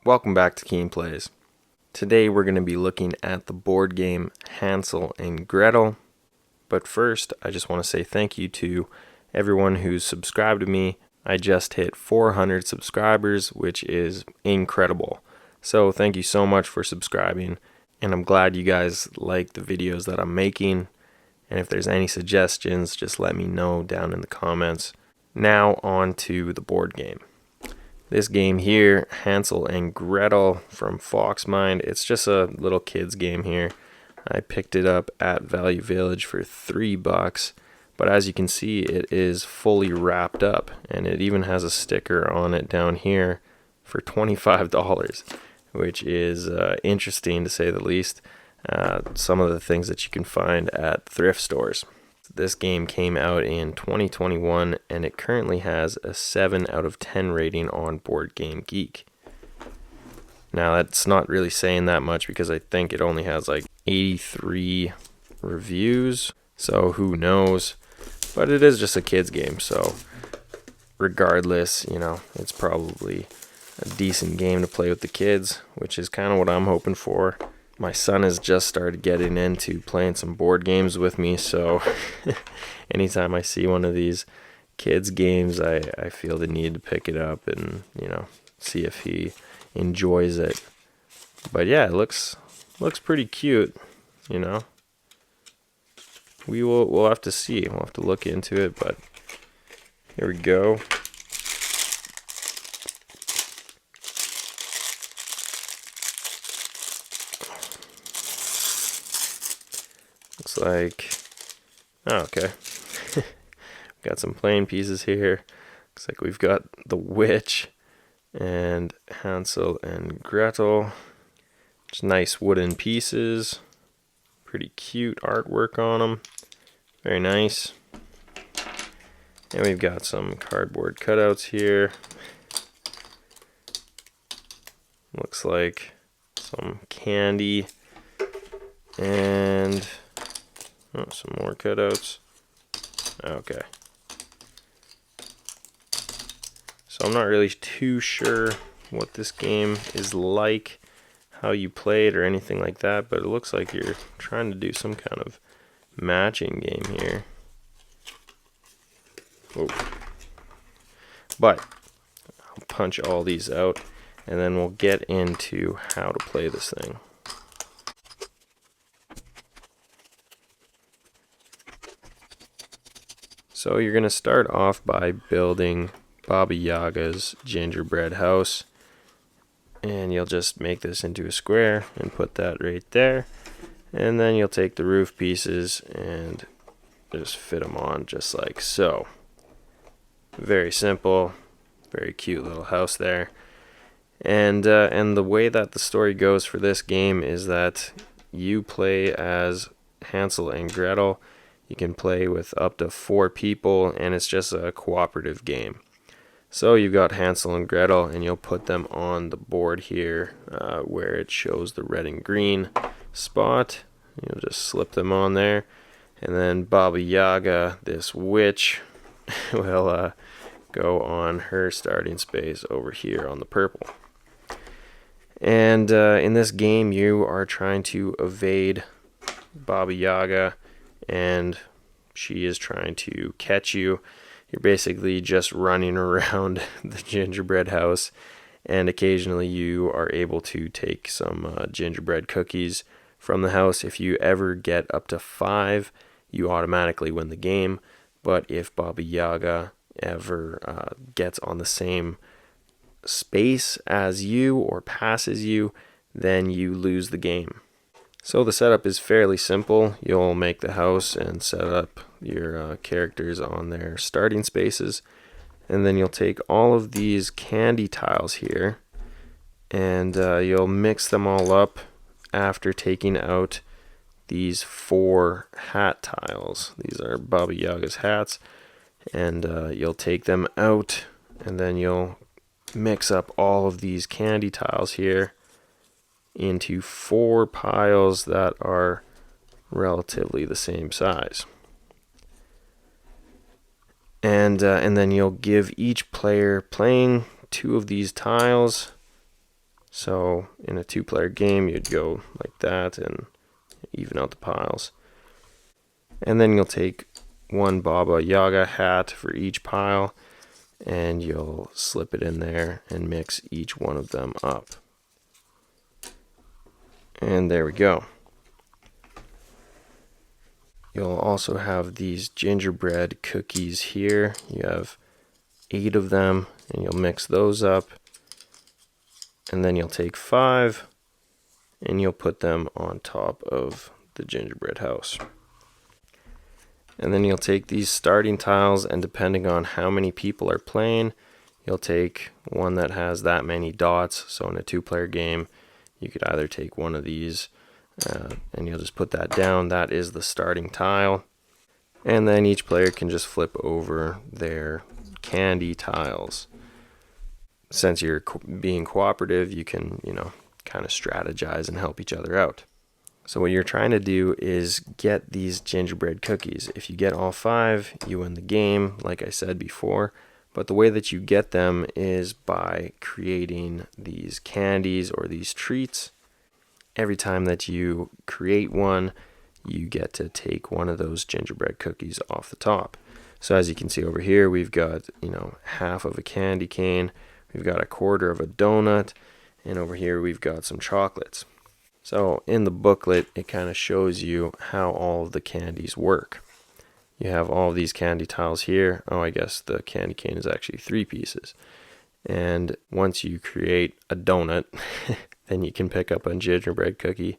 Welcome back to Keen Plays. Today we're going to be looking at the board game Hansel and Gretel. But first, I just want to say thank you to everyone who's subscribed to me. I just hit 400 subscribers, which is incredible. So thank you so much for subscribing, and I'm glad you guys like the videos that I'm making. And if there's any suggestions, just let me know down in the comments. Now on to the board game. This game here, Hansel and Gretel from Foxmind, it's just a little kids game here. I picked it up at Value Village for $3, but as you can see, it is fully wrapped up, and it even has a sticker on it down here for $25, which is interesting to say the least. Some of the things that you can find at thrift stores. This game came out in 2021, and it currently has a 7 out of 10 rating on Board Game Geek. Now that's not really saying that much because I think it only has like 83 reviews, so who knows. But it is just a kids game, so regardless, it's probably a decent game to play with the kids, which is kind of what I'm hoping for. My son has just started getting into playing some board games with me, so anytime I see one of these kids games, I feel the need to pick it up and, see if he enjoys it. But yeah, it looks pretty cute, We'll have to see. We'll have to look into it, but here we go. Looks like, okay. Got some plain pieces here. Looks like we've got the witch and Hansel and Gretel. Just nice wooden pieces. Pretty cute artwork on them. Very nice. And we've got some cardboard cutouts here. Looks like some candy and some more cutouts. Okay. So I'm not really too sure what this game is like, how you play it or anything like that, but it looks like you're trying to do some kind of matching game here. Oh. But I'll punch all these out and then we'll get into how to play this thing. So you're going to start off by building Baba Yaga's gingerbread house, and you'll just make this into a square and put that right there, and then you'll take the roof pieces and just fit them on just like so. Very simple, very cute little house there. And the way that the story goes for this game is that you play as Hansel and Gretel. You can play with up to 4 people, and it's just a cooperative game. So you've got Hansel and Gretel, and you'll put them on the board here where it shows the red and green spot. You'll just slip them on there, and then Baba Yaga, this witch, will go on her starting space over here on the purple. And in this game, you are trying to evade Baba Yaga, and she is trying to catch you. You're basically just running around the gingerbread house, and occasionally you are able to take some gingerbread cookies from the house. If you ever get up to 5, you automatically win the game, but if Baba Yaga ever gets on the same space as you or passes you, then you lose the game. So the setup is fairly simple. You'll make the house and set up your characters on their starting spaces, and then you'll take all of these candy tiles here and you'll mix them all up after taking out these 4 hat tiles. These are Baba Yaga's hats, and you'll take them out, and then you'll mix up all of these candy tiles here into 4 piles that are relatively the same size. And then you'll give each player playing 2 of these tiles. So in a 2-player game, you'd go like that and even out the piles. And then you'll take 1 Baba Yaga hat for each pile, and you'll slip it in there and mix each one of them up. And there we go. You'll also have these gingerbread cookies here. You have 8 of them, and you'll mix those up. And then you'll take 5, and you'll put them on top of the gingerbread house. And then you'll take these starting tiles, and depending on how many people are playing, you'll take one that has that many dots. So in a 2-player game, you could either take one of these, and you'll just put that down. That is the starting tile. And then each player can just flip over their candy tiles. Since you're being cooperative, you can, kind of strategize and help each other out. So what you're trying to do is get these gingerbread cookies. If you get all 5, you win the game, like I said before. But the way that you get them is by creating these candies or these treats. Every time that you create one, you get to take one of those gingerbread cookies off the top. So as you can see over here, we've got, half of a candy cane, we've got a quarter of a donut, and over here we've got some chocolates. So in the booklet, it kind of shows you how all of the candies work. You have all of these candy tiles here. Oh, I guess the candy cane is actually 3 pieces. And once you create a donut, then you can pick up a gingerbread cookie.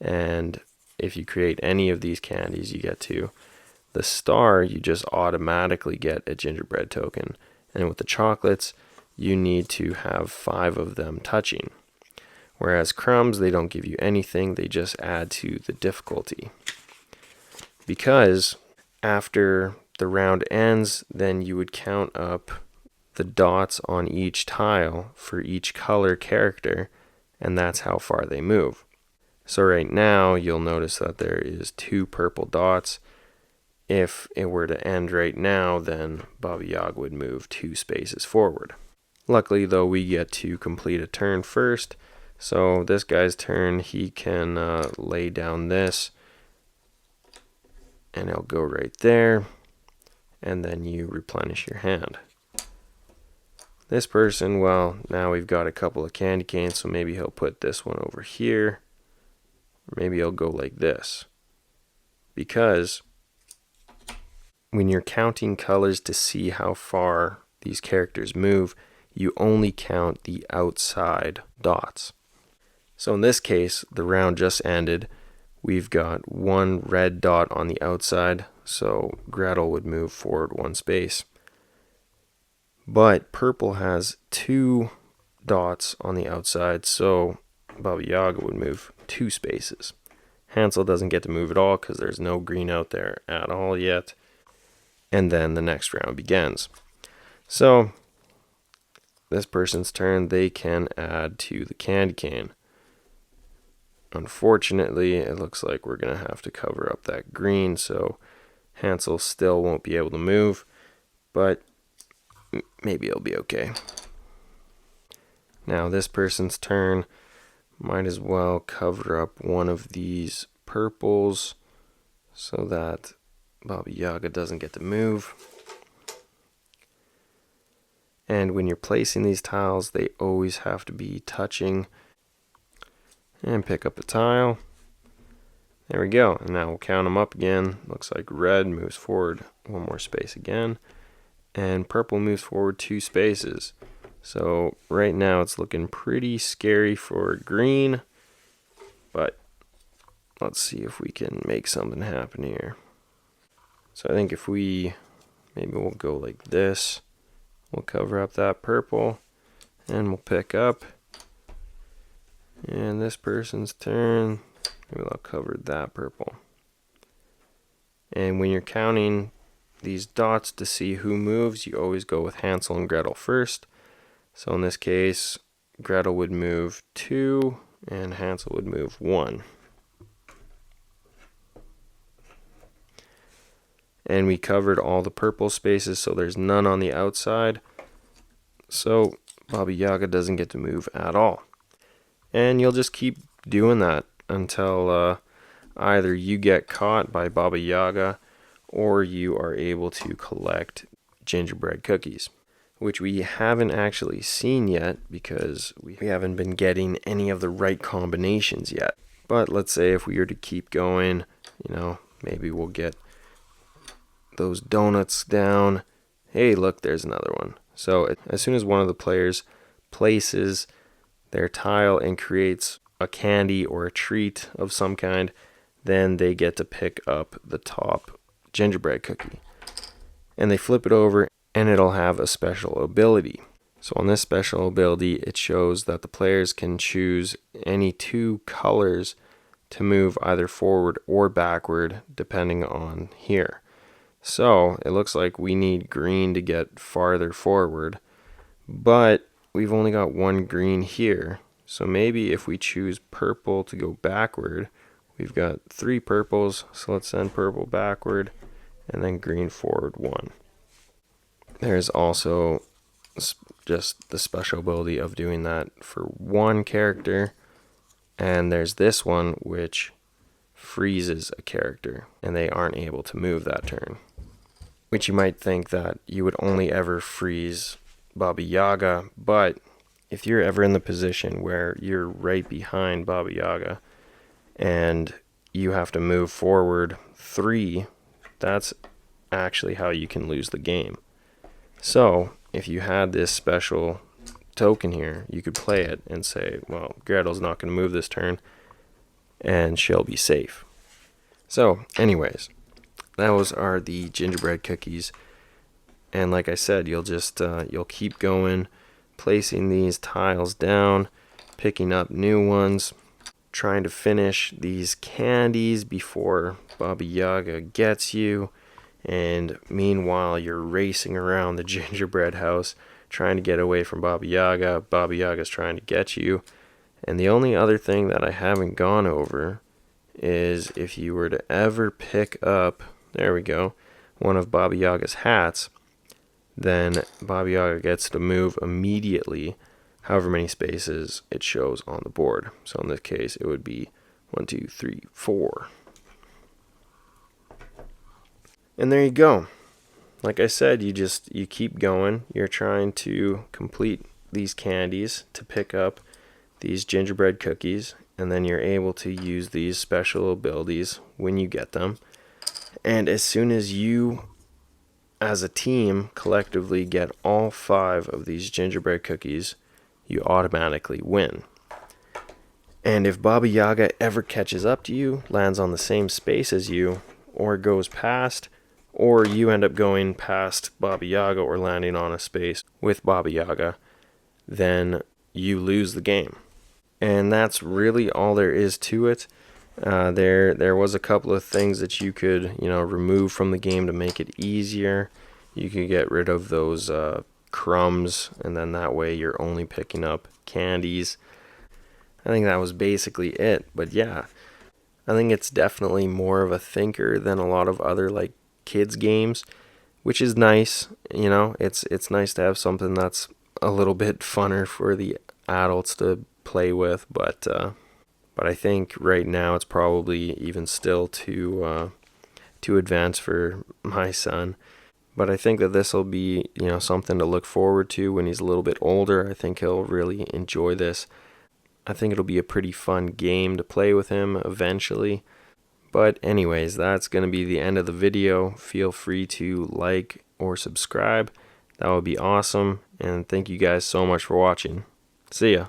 And if you create any of these candies, you get to the star, you just automatically get a gingerbread token. And with the chocolates, you need to have 5 of them touching. Whereas crumbs, they don't give you anything, they just add to the difficulty. Because after the round ends, then you would count up the dots on each tile for each color character, and that's how far they move. So right now, you'll notice that there is 2 purple dots. If it were to end right now, then Baba Yaga would move 2 spaces forward. Luckily, though, we get to complete a turn first. So this guy's turn, he can lay down this, and it'll go right there, and then you replenish your hand. This person, well, now we've got a couple of candy canes, so maybe he'll put this one over here, or maybe he'll go like this. Because when you're counting colors to see how far these characters move, you only count the outside dots. So in this case, the round just ended. We've got 1 red dot on the outside, so Gretel would move forward 1 space. But purple has 2 dots on the outside, so Baba Yaga would move 2 spaces. Hansel doesn't get to move at all because there's no green out there at all yet. And then the next round begins. So this person's turn, they can add to the candy cane. Unfortunately, it looks like we're going to have to cover up that green, so Hansel still won't be able to move, but maybe it'll be okay. Now this person's turn, might as well cover up one of these purples so that Baba Yaga doesn't get to move. And when you're placing these tiles, they always have to be touching. And pick up a tile. There we go. And now we'll count them up again. Looks like red moves forward 1 more space again. And purple moves forward 2 spaces. So right now it's looking pretty scary for green. But let's see if we can make something happen here. So I think if maybe we'll go like this. We'll cover up that purple. And we'll pick up. And this person's turn, maybe I'll cover that purple. And when you're counting these dots to see who moves, you always go with Hansel and Gretel first. So in this case, Gretel would move 2 and Hansel would move 1. And we covered all the purple spaces, so there's none on the outside. So Baba Yaga doesn't get to move at all. And you'll just keep doing that until either you get caught by Baba Yaga or you are able to collect gingerbread cookies, which we haven't actually seen yet because we haven't been getting any of the right combinations yet. But let's say if we were to keep going, maybe we'll get those donuts down. Hey, look, there's another one. So as soon as one of the players places their tile and creates a candy or a treat of some kind, then they get to pick up the top gingerbread cookie. And they flip it over and it'll have a special ability. So on this special ability, it shows that the players can choose any two colors to move either forward or backward depending on here. So it looks like we need green to get farther forward, but we've only got one green here. So maybe if we choose purple to go backward, we've got 3 purples, so let's send purple backward and then green forward 1. There's also just the special ability of doing that for one character, and there's this one which freezes a character and they aren't able to move that turn. Which you might think that you would only ever freeze Baba Yaga, but if you're ever in the position where you're right behind Baba Yaga and you have to move forward 3, that's actually how you can lose the game. So if you had this special token here, you could play it and say, well, Gretel's not going to move this turn and she'll be safe. So anyways, those are the gingerbread cookies. And like I said, you'll just you'll keep going, placing these tiles down, picking up new ones, trying to finish these candies before Baba Yaga gets you. And meanwhile, you're racing around the gingerbread house trying to get away from Baba Yaga. Baba Yaga's trying to get you. And the only other thing that I haven't gone over is if you were to ever pick up, there we go, one of Baba Yaga's hats, then Baba Yaga gets to move immediately however many spaces it shows on the board. So in this case, it would be 1, 2, 3, 4. And there you go. Like I said, you keep going. You're trying to complete these candies to pick up these gingerbread cookies, and then you're able to use these special abilities when you get them. And as soon as you, as a team, collectively get all 5 of these gingerbread cookies, you automatically win. And if Baba Yaga ever catches up to you, lands on the same space as you, or goes past, or you end up going past Baba Yaga or landing on a space with Baba Yaga, then you lose the game. And that's really all there is to it. There was a couple of things that you could remove from the game to make it easier. You could get rid of those crumbs, and then that way you're only picking up candies. I think that was basically it. But yeah, I think it's definitely more of a thinker than a lot of other kids games, which is nice. It's nice to have something that's a little bit funner for the adults to play with, but I think right now it's probably even still too advanced for my son. But I think that this will be something to look forward to when he's a little bit older. I think he'll really enjoy this. I think it'll be a pretty fun game to play with him eventually. But anyways, that's going to be the end of the video. Feel free to like or subscribe. That would be awesome. And thank you guys so much for watching. See ya.